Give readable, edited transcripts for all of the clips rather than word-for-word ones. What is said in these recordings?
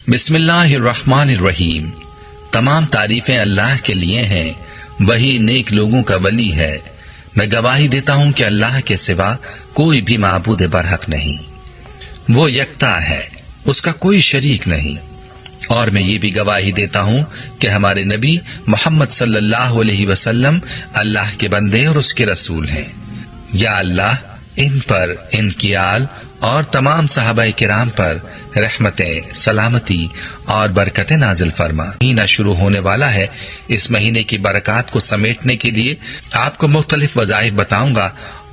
بسم اللہ الرحمن الرحیم۔ تمام تعریفیں اللہ کے لیے ہیں، وہی نیک لوگوں کا ولی ہے۔ میں گواہی دیتا ہوں کہ اللہ کے سوا کوئی بھی معبود برحق نہیں، وہ یکتا ہے، اس کا کوئی شریک نہیں۔ اور میں یہ بھی گواہی دیتا ہوں کہ ہمارے نبی محمد صلی اللہ علیہ وسلم اللہ کے بندے اور اس کے رسول ہیں۔ یا اللہ ان پر، ان کی آل اور تمام صحابہ کرام پر رحمتیں، سلامتی اور برکتیں نازل فرما۔ مہینہ شروع ہونے والا ہے، اس مہینے کی برکات کو سمیٹنے کے لیے آپ کو مختلف وظائف بتاؤں گا،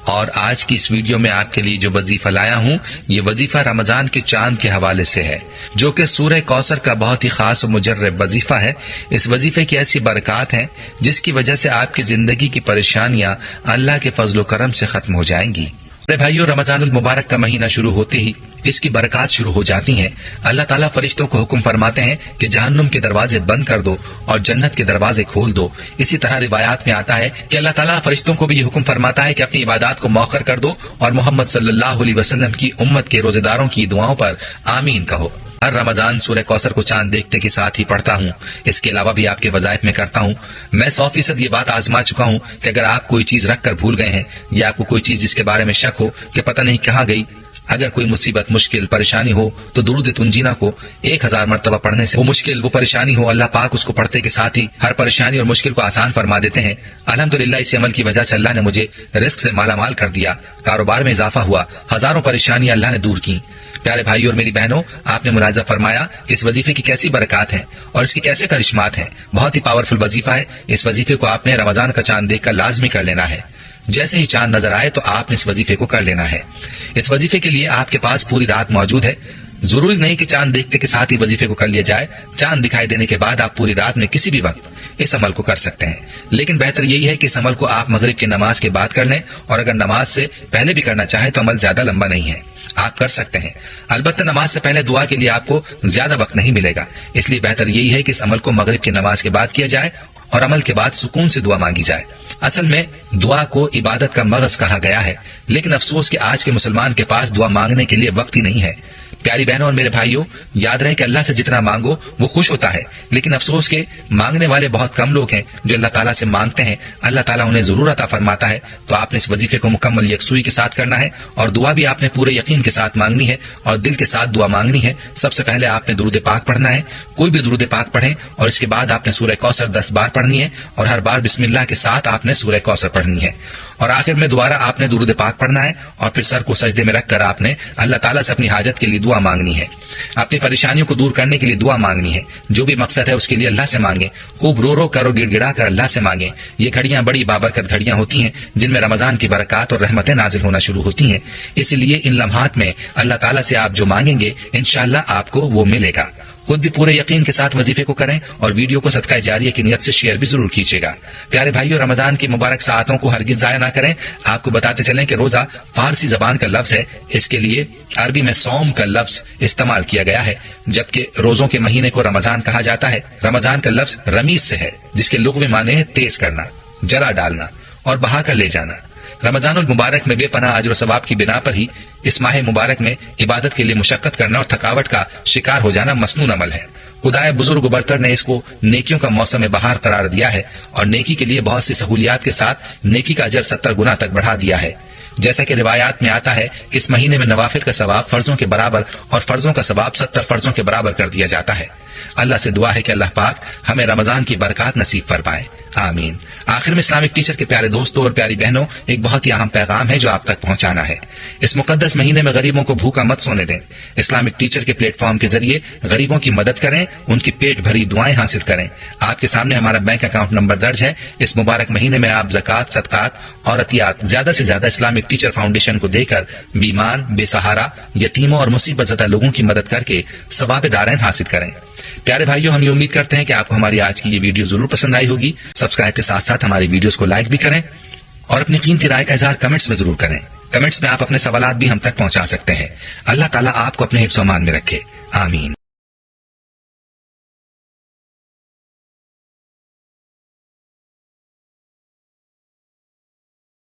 اور آج کی اس ویڈیو میں آپ کے لیے جو وظیفہ لایا ہوں یہ وظیفہ رمضان کے چاند کے حوالے سے ہے، جو کہ سورہ کوثر کا بہت ہی خاص و مجرب وظیفہ ہے۔ اس وظیفے کی ایسی برکات ہیں جس کی وجہ سے آپ کی زندگی کی پریشانیاں اللہ کے فضل و کرم سے ختم ہو جائیں گی۔ بھائیو، رمضان المبارک کا مہینہ شروع ہوتے ہی اس کی برکات شروع ہو جاتی ہیں۔ اللہ تعالیٰ فرشتوں کو حکم فرماتے ہیں کہ جہنم کے دروازے بند کر دو اور جنت کے دروازے کھول دو۔ اسی طرح روایات میں آتا ہے کہ اللہ تعالیٰ فرشتوں کو بھی یہ حکم فرماتا ہے کہ اپنی عبادات کو مؤخر کر دو اور محمد صلی اللہ علیہ وسلم کی امت کے روزے داروں کی دعاؤں پر آمین کہو۔ ہر رمضان سورہ کوثر کو چاند دیکھتے کے ساتھ ہی پڑھتا ہوں، اس کے علاوہ بھی آپ کے وظائف میں کرتا ہوں۔ میں 100% یہ بات آزما چکا ہوں کہ اگر آپ کوئی چیز رکھ کر بھول گئے ہیں یا آپ کو کوئی چیز جس کے بارے میں شک ہو کہ پتہ نہیں کہاں گئی، اگر کوئی مصیبت، مشکل، پریشانی ہو تو درود تنجینا کو 1000 مرتبہ پڑھنے سے وہ مشکل، وہ پریشانی ہو، اللہ پاک اس کو پڑھتے کے ساتھ ہی ہر پریشانی اور مشکل کو آسان فرما دیتے ہیں۔ الحمدللہ اس عمل کی وجہ سے اللہ نے مجھے رزق سے مالا مال کر دیا، کاروبار میں اضافہ ہوا، ہزاروں پریشانیاں اللہ نے دور کی۔ پیارے بھائی اور میری بہنوں، آپ نے ملاحظہ فرمایا کہ اس وظیفے کی کیسی برکات ہیں اور اس کی کیسے کرشمات ہیں۔ بہت ہی پاورفل وظیفہ ہے۔ اس وظیفے کو آپ نے رمضان کا چاند دیکھ کر لازمی کر لینا ہے۔ جیسے ہی چاند نظر آئے تو آپ نے اس وظیفے کو کر لینا ہے۔ اس وظیفے کے لیے آپ کے پاس پوری رات موجود ہے۔ ضروری نہیں کہ چاند دیکھتے کے ساتھ ہی وظیفے کو کر لیا جائے، چاند دکھائی دینے کے بعد آپ پوری رات میں کسی بھی وقت اس عمل کو کر سکتے ہیں، لیکن بہتر یہی ہے کہ اس عمل کو آپ مغرب کی نماز کے بعد کر لیں، اور اگر نماز سے پہلے بھی کرنا چاہیں تو عمل زیادہ لمبا نہیں ہے، آپ کر سکتے ہیں۔ البتہ نماز سے پہلے دعا کے لیے آپ کو زیادہ وقت نہیں ملے گا، اس لیے بہتر یہی ہے کہ اس عمل کو مغرب کی نماز کے بعد کیا جائے اور عمل کے بعد سکون سے دعا مانگی جائے۔ اصل میں دعا کو عبادت کا مغز کہا گیا ہے، لیکن افسوس کہ آج کے مسلمان کے پاس دعا مانگنے کے لیے وقت ہی نہیں ہے۔ پیاری بہنوں اور میرے بھائیوں، یاد رہے کہ اللہ سے جتنا مانگو وہ خوش ہوتا ہے، لیکن افسوس کہ مانگنے والے بہت کم لوگ ہیں جو اللہ تعالیٰ سے مانگتے ہیں، اللہ تعالیٰ انہیں ضرور عطا فرماتا ہے۔ تو آپ نے اس وظیفے کو مکمل یکسوئی کے ساتھ کرنا ہے، اور دعا بھی آپ نے پورے یقین کے ساتھ مانگنی ہے اور دل کے ساتھ دعا مانگنی ہے۔ سب سے پہلے آپ نے درود پاک پڑھنا ہے، کوئی بھی درود پاک پڑھیں، اور اس کے بعد آپ نے سورہ کوثر 10 بار پڑھنی ہے، اور ہر بار بسم اللہ کے ساتھ آپ نے سورہ کوثر پڑھنی ہے، اور آخر میں دوبارہ آپ نے درود پاک پڑھنا ہے، اور پھر سر کو سجدے میں رکھ کر آپ نے اللہ تعالیٰ سے اپنی حاجت کے لیے دعا مانگنی ہے، اپنی پریشانیوں کو دور کرنے کے لیے دعا مانگنی ہے۔ جو بھی مقصد ہے اس کے لیے اللہ سے مانگیں، خوب رو رو کر اور گڑ گڑا کر اللہ سے مانگیں۔ یہ گھڑیاں بڑی بابرکت گھڑیاں ہوتی ہیں جن میں رمضان کی برکات اور رحمتیں نازل ہونا شروع ہوتی ہیں، اسی لیے ان لمحات میں اللہ تعالیٰ سے آپ جو مانگیں گے انشاءاللہ آپ کو وہ ملے گا۔ خود بھی پورے یقین کے ساتھ وظیفے کو کریں اور ویڈیو کو صدقہ جاریہ کی نیت سے شیئر بھی ضرور کیجیے گا۔ پیارے بھائیو، رمضان کی مبارک ساعتوں کو ہرگز ضائع نہ کریں۔ آپ کو بتاتے چلیں کہ روزہ فارسی زبان کا لفظ ہے، اس کے لیے عربی میں صوم کا لفظ استعمال کیا گیا ہے، جبکہ روزوں کے مہینے کو رمضان کہا جاتا ہے۔ رمضان کا لفظ رمیز سے ہے، جس کے لغوی معنی ہے تیز کرنا، جلا ڈالنا اور بہا کر لے جانا۔ رمضان المبارک میں بے پناہ اجر و ثواب کی بنا پر ہی اس ماہ مبارک میں عبادت کے لیے مشقت کرنا اور تھکاوٹ کا شکار ہو جانا مسنون عمل ہے۔ خدائے بزرگ و برتر نے اس کو نیکیوں کا موسم بہار قرار دیا ہے، اور نیکی کے لیے بہت سی سہولیات کے ساتھ نیکی کا اجر 70 گنا تک بڑھا دیا ہے۔ جیسا کہ روایات میں آتا ہے کہ اس مہینے میں نوافل کا ثواب فرضوں کے برابر اور فرضوں کا ثواب 70 فرضوں کے برابر کر دیا جاتا ہے۔ اللہ سے دعا ہے کہ اللہ پاک ہمیں رمضان کی برکات نصیب فرمائے، آمین۔ آخر میں اسلامک ٹیچر کے پیارے دوستوں اور پیاری بہنوں، ایک بہت ہی اہم پیغام ہے جو آپ تک پہنچانا ہے۔ اس مقدس مہینے میں غریبوں کو بھوکا مت سونے دیں۔ اسلامک ٹیچر کے پلیٹ فارم کے ذریعے غریبوں کی مدد کریں، ان کی پیٹ بھری دعائیں حاصل کریں۔ آپ کے سامنے ہمارا بینک اکاؤنٹ نمبر درج ہے۔ اس مبارک مہینے میں آپ زکوٰۃ، صدقات اور عطیات زیادہ سے زیادہ اسلامک ٹیچر فاؤنڈیشن کو دے کر بیمار، بے سہارا، یتیموں اور مصیبت زدہ لوگوں کی مدد کر کے ثواب دارین حاصل کریں۔ پیارے بھائیوں، ہم یہ امید کرتے ہیں کہ آپ کو ہماری آج کی یہ ویڈیو ضرور پسند آئی ہوگی۔ سبسکرائب کے ساتھ ساتھ ہماری ویڈیوز کو لائک بھی کریں اور اپنی قیمتی رائے کا اظہار کمنٹس میں ضرور کریں۔ کمنٹس میں آپ اپنے سوالات بھی ہم تک پہنچا سکتے ہیں۔ اللہ تعالیٰ آپ کو اپنے حفظ و امان میں رکھے، آمین۔